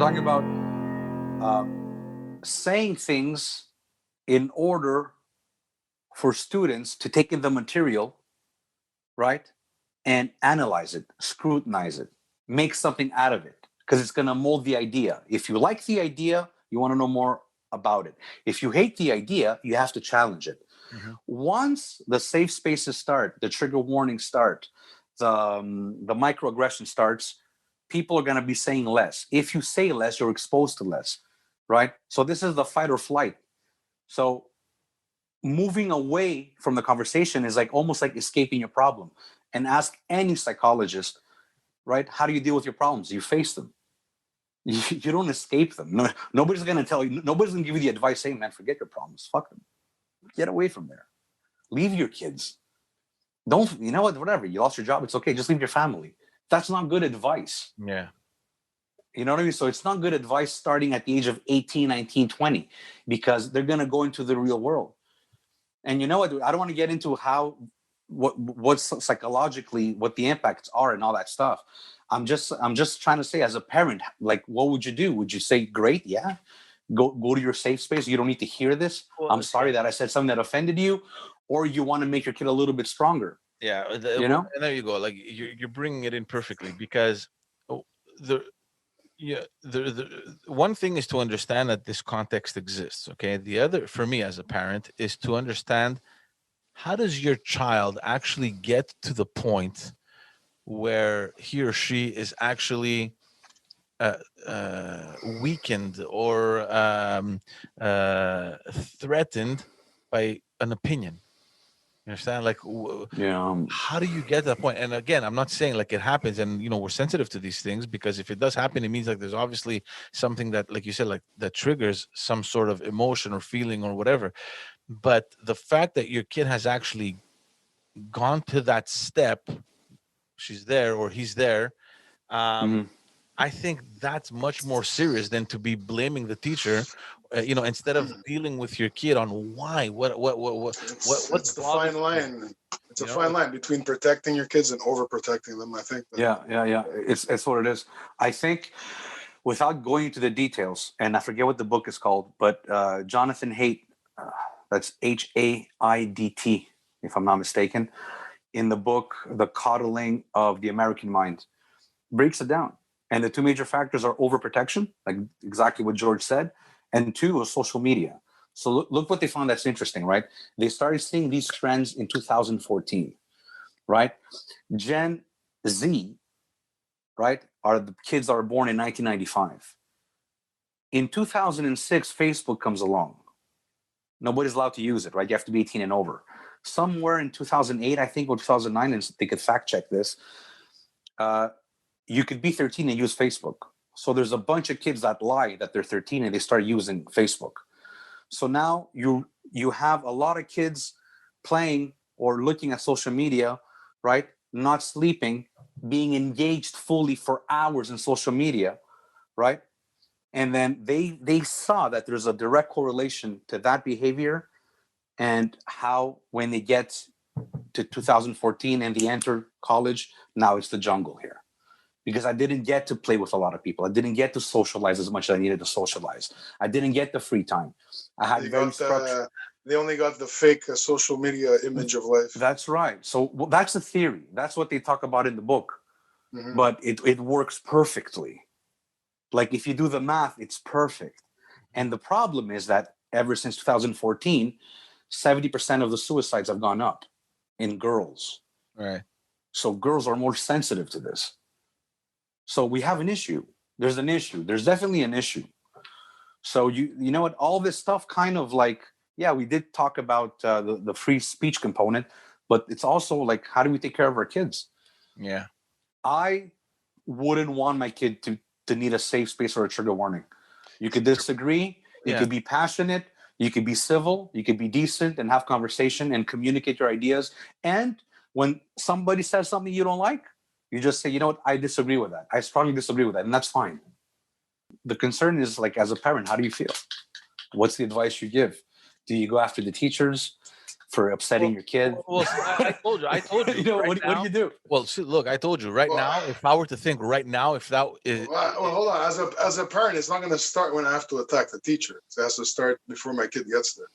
talking about uh, saying things in order for students to take in the material, right, and analyze it, scrutinize it, make something out of it, because it's going to mold the idea. If you like the idea, you want to know more about it. If you hate the idea, you have to challenge it. Mm-hmm. Once the safe spaces start, the trigger warnings start, the microaggression starts, people are going to be saying less. If you say less, you're exposed to less, right? So this is the fight or flight. So moving away from the conversation is like almost like escaping your problem. And ask any psychologist, right? How do you deal with your problems? You face them. You don't escape them. No, nobody's going to tell you, nobody's going to give you the advice saying, man, forget your problems. Fuck them. Get away from there. Leave your kids. Don't, you know what, whatever. You lost your job. It's okay. Just leave your family. That's not good advice. Yeah. You know what I mean? So it's not good advice starting at the age of 18, 19, 20, because they're going to go into the real world. And you know what? I don't want to get into what's psychologically, what the impacts are and all that stuff. I'm just trying to say, as a parent, like, what would you do? Would you say, great, yeah, go to your safe space, you don't need to hear this, Well, I'm sorry that I said something that offended you, or you want to make your kid a little bit stronger? Yeah, You know? and there you go. Like you're bringing it in perfectly because oh, the yeah the one thing is to understand that this context exists. Okay, the other for me as a parent is to understand how does your child actually get to the point where he or she is actually uh, weakened or threatened by an opinion. You understand? Like, Yeah. how do you get to that point? And again, I'm not saying like it happens, and we're sensitive to these things because if it does happen, it means like there's obviously something that, like you said, like that triggers some sort of emotion or feeling or whatever. But the fact that your kid has actually gone to that step, she's there or he's there, um, Mhm. I think that's much more serious than to be blaming the teacher. Instead of dealing with your kid on why, It's what the bothers fine you. line. It's a You know, fine line between protecting your kids and overprotecting them. I think that Yeah. It's what it is. I think, without going into the details, and I forget what the book is called, but Jonathan Haidt, that's Haidt, if I'm not mistaken, in the book The Coddling of the American Mind, breaks it down. And the two major factors are overprotection, like exactly what George said, and two was social media. So look what they found that's interesting, right? They started seeing these trends in 2014, right? Gen Z, right, are the kids that are born in 1995. In 2006, Facebook comes along. Nobody's allowed to use it, right? You have to be 18 and over. Somewhere in 2008, I think, or 2009, and they could fact check this, uh, you could be 13 and use Facebook. So there's a bunch of kids that lie that they're 13 and they start using Facebook. So now you have a lot of kids playing or looking at social media, right? Not sleeping, being engaged fully for hours in social media, right? And then they saw that there's a direct correlation to that behavior and how, when they get to 2014 and they enter college, now it's the jungle here, because I didn't get to play with a lot of people. I didn't get to socialize as much as I needed to socialize. I didn't get the free time. I had they very got structured. they only got the fake social media image of life. That's right. So that's the theory. That's what they talk about in the book. Mhm. But it works perfectly. Like, if you do the math, it's perfect. And the problem is that ever since 2014, 70% of the suicides have gone up in girls. right? So girls are more sensitive to this. So we have an issue. There's an issue. There's definitely an issue. So you know what? All this stuff kind of like, yeah, we did talk about the free speech component, but it's also like, how do we take care of our kids? Yeah. I wouldn't want my kid to need a safe space or a trigger warning. You could disagree. You Yeah. could be passionate. You could be civil. You could be decent and have conversation and communicate your ideas. And when somebody says something you don't like, you just say, you know what? I disagree with that. I strongly disagree with that. And that's fine. The concern is, like, as a parent, how do you feel? What's the advice you give? Do you go after the teachers for upsetting your kid. Well, see, I told you. You know, right what now, do you do? Well, see, look, I told you right Well, now. If I were to think right now, if that is, Well, hold on. As a parent, it's not going to start when I have to attack the teacher. It has to start before my kid gets there.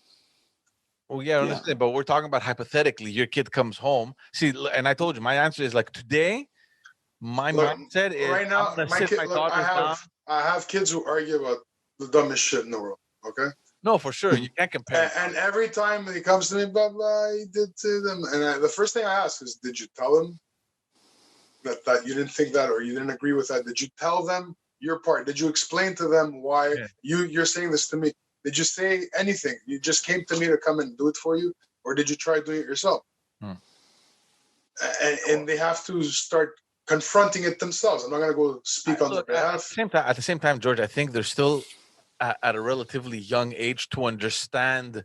well, yeah, I understand, but we're talking about hypothetically. Your kid comes home. See, and I told you, my answer is like today. My Look, mindset is right now, I'm gonna my sit kid. my Look, daughters down. I have kids who argue about the dumbest shit in the world. Okay. No, for sure, you can't compare. And every time he comes to me, blah blah, he did to them. And the first thing I ask is, did you tell him that you didn't think that or you didn't agree with that? Did you tell them your part? Did you explain to them why Yeah. you're saying this to me? Did you say anything? You just came to me to come and do it for you, or did you try doing it yourself? And they have to start confronting it themselves. I'm not going to go speak on their Look, behalf. at the same time, George, I think they're still at a relatively young age to understand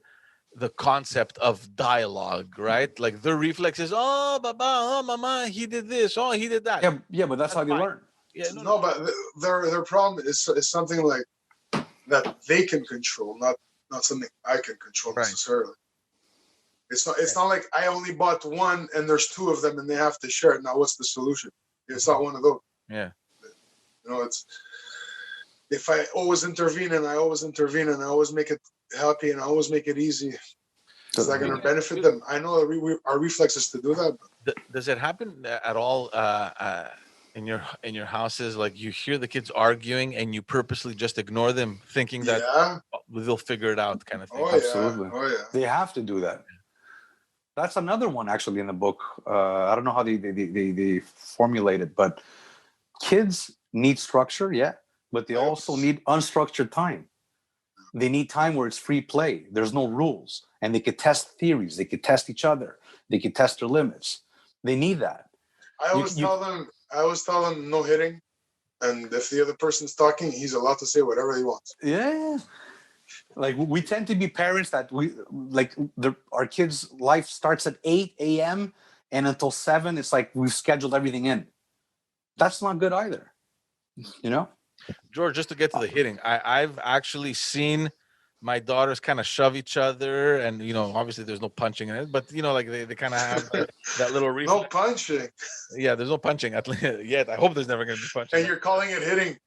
the concept of dialogue, right? Like their reflex is, oh, baba, oh, mama, he did this, oh, he did that. Yeah, but that's how they fine. learn. Yeah, No, but their problem is something like that they can control, not something I can control necessarily. It's not like I only bought one and there's two of them and they have to share it. Now what's the solution? It's not one of those. Yeah. You know, it's if I always intervene and I always make it happy and I always make it easy, is that going to benefit them? I know our reflex is to do that. Does it happen at all in your houses? Like you hear the kids arguing and you purposely just ignore them, thinking that they'll figure it out, kind of thing. Oh, Absolutely. Oh yeah. They have to do that. That's another one actually in the book. I don't know how they formulate it, but kids need structure, yeah, but they also need unstructured time. They need time where it's free play. There's no rules, and they could test theories. They could test each other. They could test their limits. They need that. I always tell them no hitting, and if the other person's talking, he's allowed to say whatever he wants. Yeah. Like we tend to be parents that our kids' life starts at 8 a.m. and until 7, it's like we've scheduled everything in. That's not good either. You know? George, just to get to the hitting, I've actually seen my daughters kind of shove each other, and obviously there's no punching in it, but like they kind of have that little reflex. No punching. Yeah, there's no punching at least yet. I hope there's never going to be punching. And you're calling it hitting.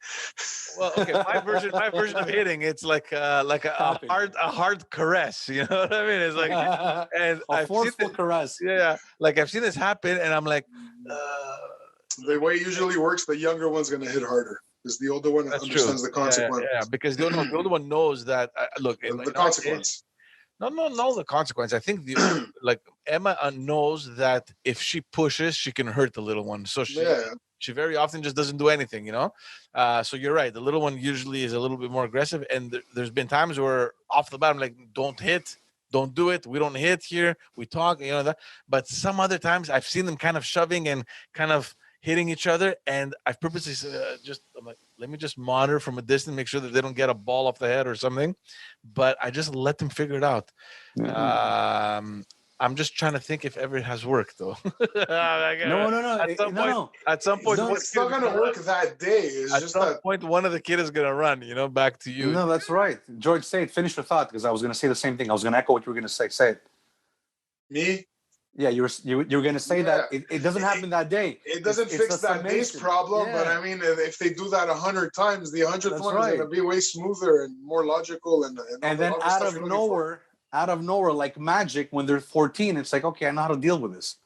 Well, okay, my version of hitting, it's like a hard caress. You know what I mean? It's like and a forceful caress. Yeah, like I've seen this happen, and I'm like, the way it usually works, the younger one's going to hit harder. Because the older one understands the consequence. Yeah, because the older one knows that. Look, the consequence. No, the consequence. I think like Emma knows that if she pushes, she can hurt the little one. So she very often just doesn't do anything. So you're right. The little one usually is a little bit more aggressive, and there's been times where off the bat I'm like, don't hit. Don't do it. We don't hit here. We talk, that. But some other times I've seen them kind of shoving and kind of hitting each other, and I've purposely I'm like, let me just monitor from a distance, make sure that they don't get a ball off the head or something. But I just let them figure it out. Mm-hmm. I'm just trying to think if ever it has worked though. No. At some point, it's not going to work that day. It's at just some that point, one of the kids is going to run. Back to you. No, that's right. George, say it. Finish your thought, because I was going to say the same thing. I was going to echo what you were going to say. Say it. Me? Yeah, you were going to say that it doesn't happen that day. It doesn't fix that day's problem, but I mean, if they do that 100 times, the 100th one is going to be way smoother and more logical. And then out of nowhere, like magic, when they're 14, it's like, okay, I know how to deal with this.